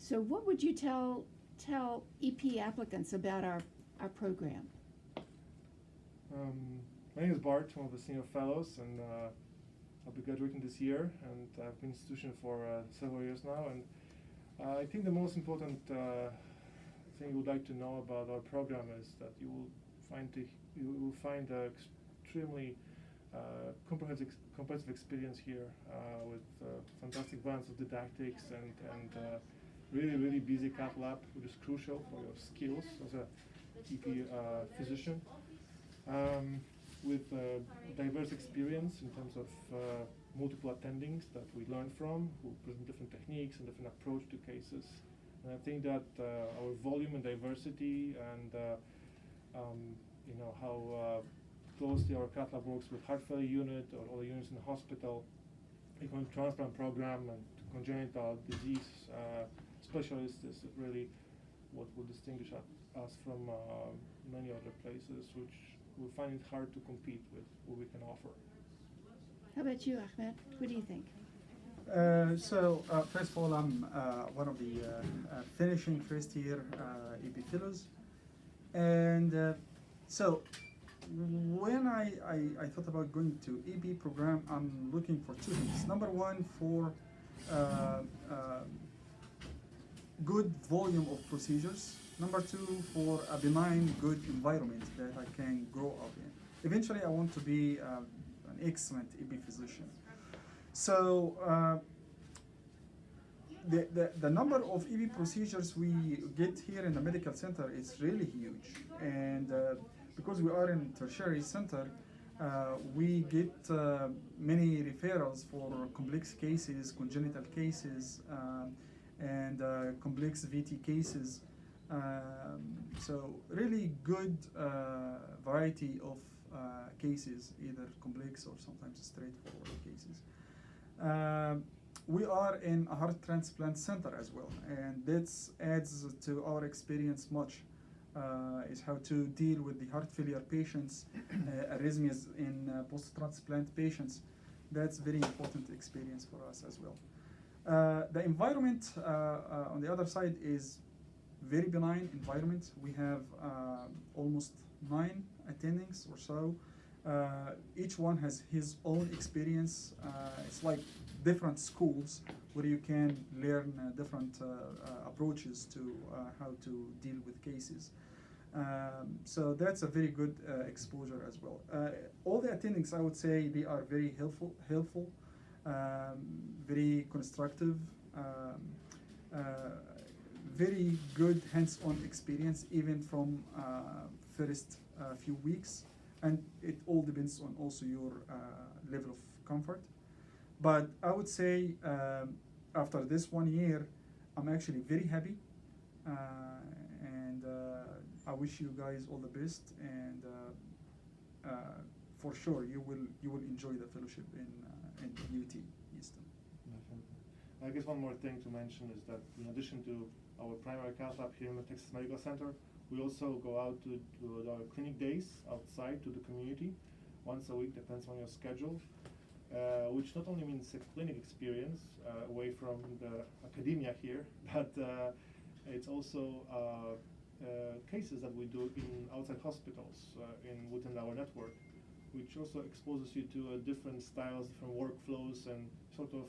So what would you tell EP applicants about our program? My name is Bart, one of the senior fellows, and I'll be graduating this year, and I've been in the institution for several years now. And I think the most important thing you would like to know about our program is that you will find extremely comprehensive experience here with fantastic balance of didactics and really busy cath lab, which is crucial for your skills as a EP physician. With diverse experience in terms of multiple attendings that we learn from, who present different techniques and different approach to cases. And I think that our volume and diversity and how closely our cath lab works with heart failure unit or other units in the hospital, economic transplant program and congenital disease specialists is really what will distinguish us from many other places, which we find it hard to compete with what we can offer. How about you, Ahmed? What do you think? First of all, I'm one of the finishing first year EP Fellows. And so when I thought about going to EP program, I'm looking for two things. Number one, for good volume of procedures. Number two, for a benign, good environment that I can grow up in. Eventually, I want to be an excellent EP physician. So the number of EP procedures we get here in the medical center is really huge. And because we are in tertiary center, we get many referrals for complex cases, congenital cases, and complex VT cases. So really good variety of cases, either complex or sometimes straightforward cases. We are in a heart transplant center as well, and that adds to our experience much, is how to deal with the heart failure patients, arrhythmias in post-transplant patients. That's very important experience for us as well. The environment on the other side is very benign environment. We have almost 9 attendings or so. Each one has his own experience. It's like different schools where you can learn different approaches to how to deal with cases. So that's a very good exposure as well. All the attendings, I would say, they are very helpful, very constructive, very good hands-on experience even from first few weeks, and it all depends on also your level of comfort. But I would say after this 1 year, I'm actually very happy, and I wish you guys all the best, and for sure you will enjoy the fellowship in UT Easton. I guess one more thing to mention is that in addition to our primary cath lab here in the Texas Medical Center, we also go out to our clinic days outside to the community once a week, depends on your schedule, which not only means a clinic experience away from the academia here, but it's also cases that we do in outside hospitals within our network, which also exposes you to different styles, different workflows, and sort of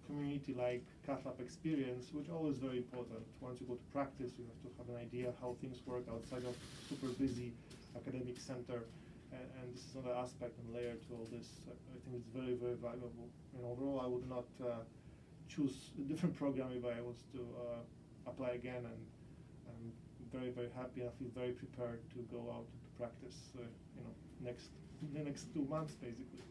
community-like cath lab experience, which is always very important. Once you go to practice, you have to have an idea how things work outside of super busy academic center, and this is another aspect and layer to all this. I think it's very valuable. And overall, I would not choose a different program if I was to apply again, and I'm very happy. I feel very prepared to go out to practice, in the next 2 months, basically.